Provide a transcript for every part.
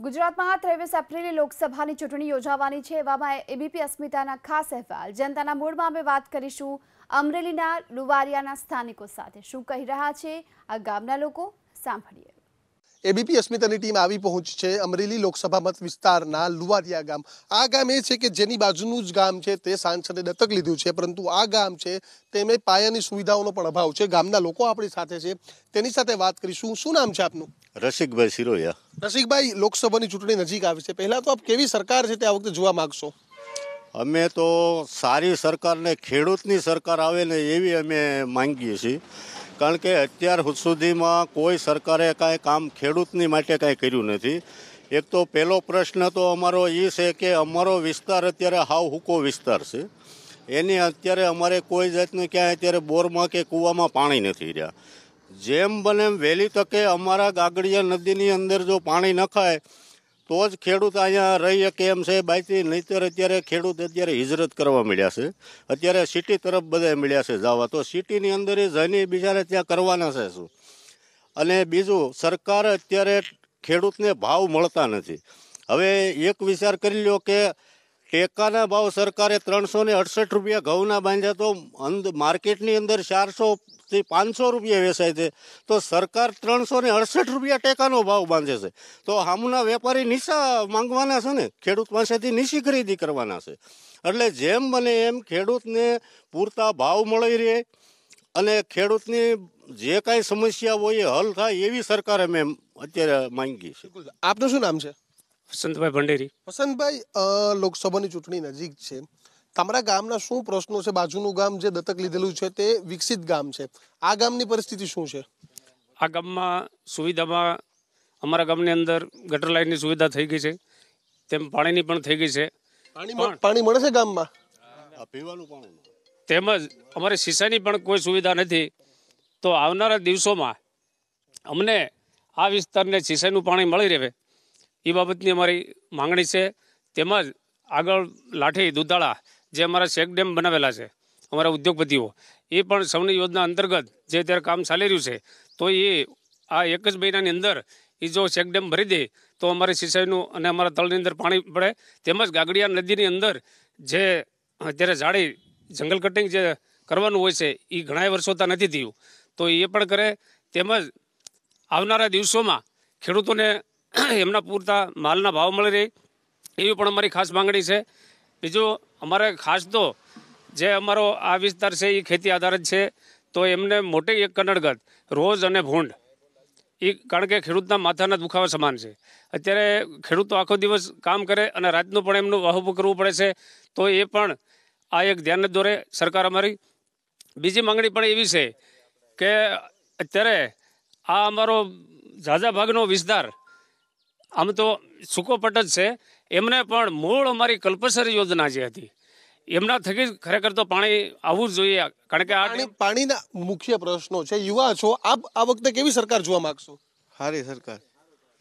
ગુજરાતમાં 23 એપ્રિલે લોકસભાની ચૂંટણી યોજાવાની છે। એવામાં એબીપી અસ્મિતાના ખાસ અહેવાલ જનતાના મૂળમાં અમે વાત કરીશું અમરેલીના લુવારિયાના સ્થાનિકો સાથે। શું કહી રહ્યા છે આ ગામના લોકો, સાંભળીએ। એબીપી અસ્મિતાની ટીમ આવી પહોંચી છે અમરેલી લોકસભા મત વિસ્તારના લુવારિયા ગામ। આ ગામ એ છે કે જેની બાજુનું જ ગામ છે તે સાંસદે દત્તક લીધું છે, પરંતુ આ ગામ છે તેમાં પાયાની સુવિધાઓનો પણ અભાવ છે। ગામના લોકો આપણી સાથે છે, તેની સાથે વાત કરીશું। શું નામ છે આપનું? રસિકભાઈ સિરોયા। રસિકભાઈ, લોકસભાની ચૂંટણી નજીક આવી છે, પહેલા તો આપ કેવી સરકાર છે તે આ વખતે જોવા માંગશો? અમે તો સારી સરકારને, ખેડૂતની સરકાર આવે ને એવી અમે માંગીએ છીએ, કારણ કે અત્યાર સુધીમાં કોઈ સરકારે કાંઈ કામ ખેડૂતની માટે કાંઈ કર્યું નથી। એક તો પહેલો પ્રશ્ન તો અમારો એ છે કે અમારો વિસ્તાર અત્યારે હાવ હૂકો વિસ્તાર છે, એની અત્યારે અમારે કોઈ જાતનું ક્યાંય અત્યારે બોરમાં કે કૂવામાં પાણી નથી રહ્યા। જેમ બને એમ વહેલી તકે અમારા ગાગડિયા નદીની અંદર જો પાણી નખાય તો જ ખેડૂત અહીંયા રહી શકે એમ છે, બાકી નહીંતર અત્યારે ખેડૂત અત્યારે હિજરત કરવા મળ્યા છે। અત્યારે સિટી તરફ બધા મળ્યા છે જવા, તો સિટીની અંદર એ જઈને બિચારા ત્યાં કરવાના છે શું? અને બીજું, સરકાર અત્યારે ખેડૂતને ભાવ મળતા નથી। હવે એક વિચાર કરી લો કે ટેકાના ભાવ સરકારે 368 રૂપિયા ઘઉંના બાંધ્યા, તો માર્કેટની અંદર 400 થી 500 રૂપિયા વેચાય છે, તો સરકાર 368 રૂપિયા ટેકાનો ભાવ બાંધે છે, તો સામુના વેપારી નીચા માંગવાના છે ને, ખેડૂત પાસેથી નીચી ખરીદી કરવાના છે। એટલે જેમ બને એમ ખેડૂતને પૂરતા ભાવ મળી રહે અને ખેડૂતની જે કાંઈ સમસ્યા હોય એ હલ થાય એવી સરકાર અમે અત્યારે માંગીએ છીએ। આપનું શું નામ છે? વસંતભાઈ ભંડેરી। વસંતભાઈ, લોકસભાની ચૂંટણી નજીક છે, તમારા ગામના શું પ્રશ્નો છે? બાજુનું ગામ જે દત્તક લીધેલું છે તે વિકસિત ગામ છે, આ ગામની પરિસ્થિતિ શું છે? આ ગામમાં સુવિધામાં અમારા ગામની અંદર ગટર લાઇનની સુવિધા થઈ ગઈ છે, તેમ પાણીની પણ થઈ ગઈ છે। પાણી મળે છે ગામમાં? પીવાનું પાણી તેમજ અમારે સિંચાઈની પણ કોઈ સુવિધા નથી। તો આવનારા દિવસોમાં અમને આ વિસ્તારને સિંચાઈનું પાણી મળી રહે એ બાબતની અમારી માંગણી છે। તેમજ આગળ લાઠી દુધાળા જે અમારા ચેક ડેમ બનાવેલા છે અમારા ઉદ્યોગપતિઓ, એ પણ સૌની યોજના અંતર્ગત જે અત્યારે કામ ચાલી રહ્યું છે, તો એ આ એક જ મહિનાની અંદર એ જો ચેક ડેમ ભરી દે તો અમારે સિંચાઈનું અને અમારા તળની અંદર પાણી પડે। તેમજ ગાગડિયા નદીની અંદર જે અત્યારે જાડી જંગલ કટિંગ જે કરવાનું હોય છે એ ઘણા વર્ષોથી નથી થયું, તો એ પણ કરે। તેમજ આવનારા દિવસોમાં ખેડૂતોને એમના પૂરતા માલના ભાવ મળી રહે એવી પણ અમારી ખાસ માંગણી છે। બીજું, અમારે ખાસ તો જે અમારો આ વિસ્તાર છે એ ખેતી આધારિત છે, તો એમને મોટી એક કનડગત રોજ અને ભૂંડ, એ કારણ કે ખેડૂતના માથાના દુખાવા સમાન છે। અત્યારે ખેડૂતો આખો દિવસ કામ કરે અને રાતનું પણ એમનું વાહુપું કરવું પડે છે, તો એ પણ આ એક ધ્યાન દોરે સરકાર અમારી। બીજી માંગણી પણ એવી છે કે અત્યારે આ અમારો ઝાઝા ભાગનો વિસ્તાર આમ તો સૂકો પટ જ છે, એમને પણ મૂળ અમારી કલ્પસર યોજના જે હતી એમના થકી જ ખરેખર તો પાણી આવવું જ જોઈએ, કારણ કે આ પાણીના મુખ્ય પ્રશ્નો છે। યુવા છો આપ, આ વખતે કેવી સરકાર જોવા માંગશો? સારી સરકાર।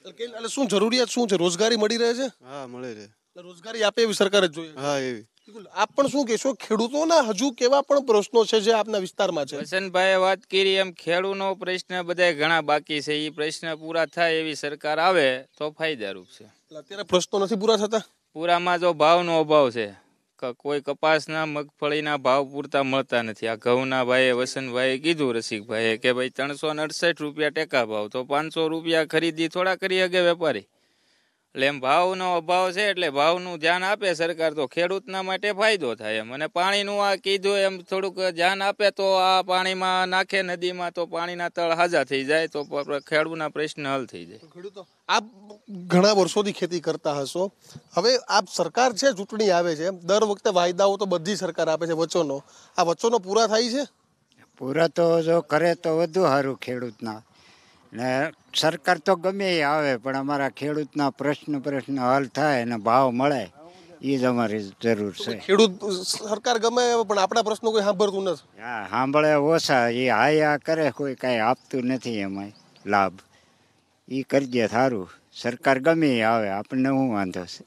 એટલે શું જરૂરિયાત શું છે? રોજગારી મળી રહે છે? હા, મળી રહે। રોજગારી આપે એવી સરકાર જ જોઈએ? હા, એવી। આપ પણ શું કહેશો? ખેડૂતોના હજુ કેવા પણ પ્રશ્નો છે જે આપના વિસ્તારમાં છે? વસંતભાઈએ વાત કરી એમ ખેડૂતનો પ્રશ્ન બધા ઘણા બાકી છે, એ પ્રશ્ન પૂરા થાય એવી સરકાર આવે તો ફાયદારૂપ છે। અત્યારે પ્રશ્નો નથી પૂરા થતા? પૂરામાં જો ભાવનો અભાવ છે, કોઈ કપાસના મગફળીના ભાવ પૂરતા મળતા નથી। આ ઘઉંના ભાઈએ વસંતભાઈએ કીધું રસિકભાઈએ કે ભાઈ 368 રૂપિયા ટેકા ભાવ, તો 500 રૂપિયા ખરીદી થોડા કરી શકે વેપારી? એટલે એમ ભાવનો અભાવ છે, એટલે ભાવનું ધ્યાન આપે સરકાર તો ખેડૂતના માટે ફાયદો થાય એમ। અને પાણીનું આ કીધું એમ થોડુંક ધ્યાન આપે તો આ પાણીમાં નાખે નદીમાં, તો પાણીના તળ હાજા થઈ જાય, તો ખેડૂતના પ્રશ્ન હલ થઈ જાય। ખેડૂતો, આપ ઘણા વર્ષોથી ખેતી કરતા હશો, હવે આપ સરકાર છે, ચૂંટણી આવે છે, દર વખતે વાયદાઓ તો બધી સરકાર આપે છે, વચનો, આ વચનો પૂરા થાય છે? પૂરા તો જો કરે તો વધુ સારું ખેડૂતના, ને સરકાર તો ગમે એ આવે પણ અમારા ખેડૂતના પ્રશ્ન હલ થાય અને ભાવ મળે એ જ અમારી જરૂર છે। ખેડૂત સરકાર ગમે પણ આપણા પ્રશ્નો કોઈ સાંભળતું નથી? હા, સાંભળે ઓછા, એ હાયા કરે, કોઈ કાંઈ આપતું નથી એમાં લાભ, એ કરી દે સારું। સરકાર ગમે એ આવે, આપણને શું વાંધો છે?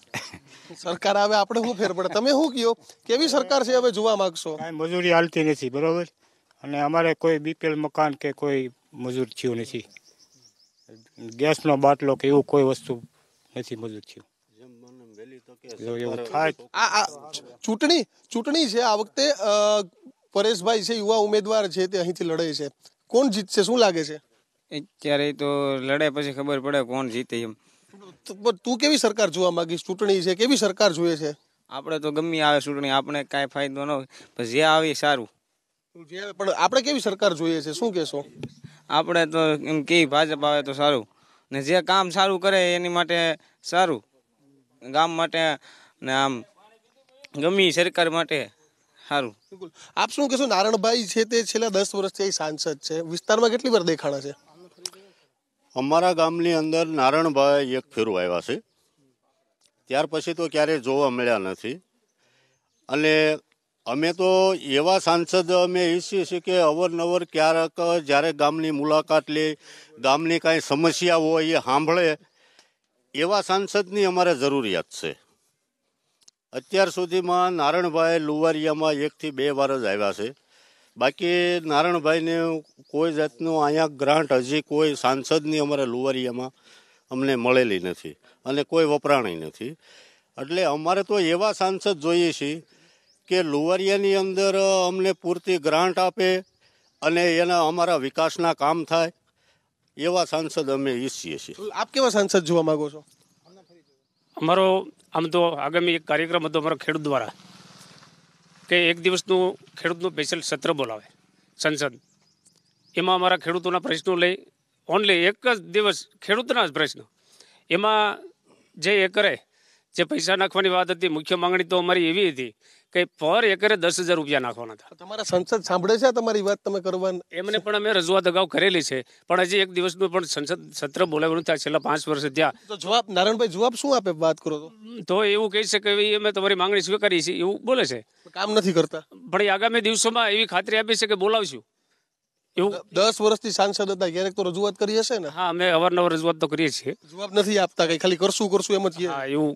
સરકાર આવે આપણે શું ફેર પડે? તમે શું કહો, કેવી સરકાર છે હવે જોવા માંગશો? કાંઈ મજૂરી હાલતી નથી, બરોબર, અને અમારે કોઈ બીપીએલ મકાન કે કોઈ મજૂર થયું નથી, ગેસનો બાટલો કે એવું કોઈ વસ્તુ નથી મદદ થયું. જેમ મને વહેલી તકે જો એવું થાય આ ચૂંટણી છે આ વખતે પરેશભાઈ છે યુવા ઉમેદવાર છે તે અહીંથી લડે છે. કોણ જીતશે શું લાગે છે? અત્યારે તો લડે પછી ખબર પડે કોણ જીતે એમ. તું કેવી સરકાર જોવા માંગીશ? ચૂંટણી છે, કેવી સરકાર જોઈએ છે? આપણે તો ગમે આવે ચૂંટણી, આપણે કાંઈ ફાયદો ન હોય, પછી જે આવે સારું. પણ આપણે કેવી સરકાર જોઈએ છે શું કહેશો? આપણે તો એમ કે ભાજપ આવે તો સારું, ને જે કામ સારું કરે એની માટે સારું, ગામ માટે ને આમ ગમી સરકાર માટે સારું. આપ શું કહેશો? નારણભાઈ છે તે છેલ્લા 10 વર્ષથી સાંસદ છે, વિસ્તારમાં કેટલી વાર દેખાણા છે? અમારા ગામની અંદર નારણભાઈ એક ફેરું આવ્યા છે, ત્યાર પછી તો ક્યારેય જોવા મળ્યા નથી. અને અમે તો એવા સાંસદ અમે ઈચ્છીએ છીએ કે અવારનવાર ક્યારેક જ્યારે ગામની મુલાકાત લે, ગામની કાંઈ સમસ્યા હોય એ સાંભળે, એવા સાંસદની અમારે જરૂરિયાત છે. અત્યાર સુધીમાં નારણભાઈ લુવારિયામાં 1 થી 2 વાર જ આવ્યા છે. બાકી નારણભાઈને કોઈ જાતનું અહીંયા ગ્રાન્ટ હજી કોઈ સાંસદની અમારે લુવારિયામાં અમને મળેલી નથી અને કોઈ વપરાણી નથી. એટલે અમારે તો એવા સાંસદ જોઈએ છીએ કે લુવારિયાની અંદર અમને પૂરતી ગ્રાન્ટ આપે અને એના અમારા વિકાસના કામ થાય, એવા સાંસદ અમે ઈચ્છીએ છીએ. આપ કેવા સાંસદ જોવા માંગો છો? અમારો આમ તો આગામી એક કાર્યક્રમ હતો અમારો ખેડૂત દ્વારા, કે એક દિવસનું ખેડૂતનું સ્પેશિયલ સત્ર બોલાવે સંસદ. એમાં અમારા ખેડૂતોના પ્રશ્નો લઈ, ઓનલી એક જ દિવસ ખેડૂતના જ પ્રશ્ન, એમાં જે એકરે જે પૈસા નાખવાની વાત હતી, મુખ્ય માંગણી તો અમારી એવી હતી કે પર એકરે 10,000 રૂપિયા નાખવાના હતા. તમારા સંસદ સાંભળે છે તમારી વાત? તમે કરવા એમને પણ અમે રજૂઆત અગાઉ કરેલી છે, પણ હજી એક દિવસનું પણ સંસદ સત્ર બોલાવ્યું નથી. છેલ્લા 5 વર્ષ થયા. તો જવાબ નારણભાઈ જવાબ શું આપે વાત કરો તો એવું કહી છે કે અમે તમારી માંગણી સ્વીકારી છે એવું બોલે છે, કામ નથી કરતા. પણ એ આગામી દિવસોમાં એવી ખાતરી આપી છે કે બોલાવશું એવું. 10 વર્ષથી સાંસદ હતા, ક્યારેક તો રજૂઆત કરી હશે ને? હા, અમે અવારનવાર રજૂઆત તો કરીએ છીએ. જવાબ નથી આપતા, કઈ ખાલી કરશું એમ જ કહે. હા, એવું.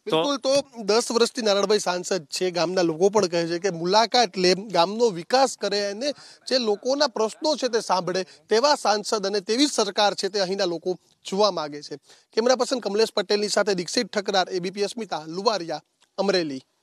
બિલકુલ. તો 10 વર્ષથી નારણભાઈ સાંસદ છે, ગામના લોકો પણ કહે છે કે મુલાકાત લે, ગામનો વિકાસ કરે અને જે લોકોના પ્રશ્નો છે તે સાંભળે, તેવા સાંસદ અને તેવી સરકાર છે તે અહીંના લોકો જોવા માંગે છે. કેમેરા પર્સન કમલેશ પટેલની સાથે દીક્ષિત ઠકરાર, ABP અસ્મિતા, લુવારિયા, અમરેલી.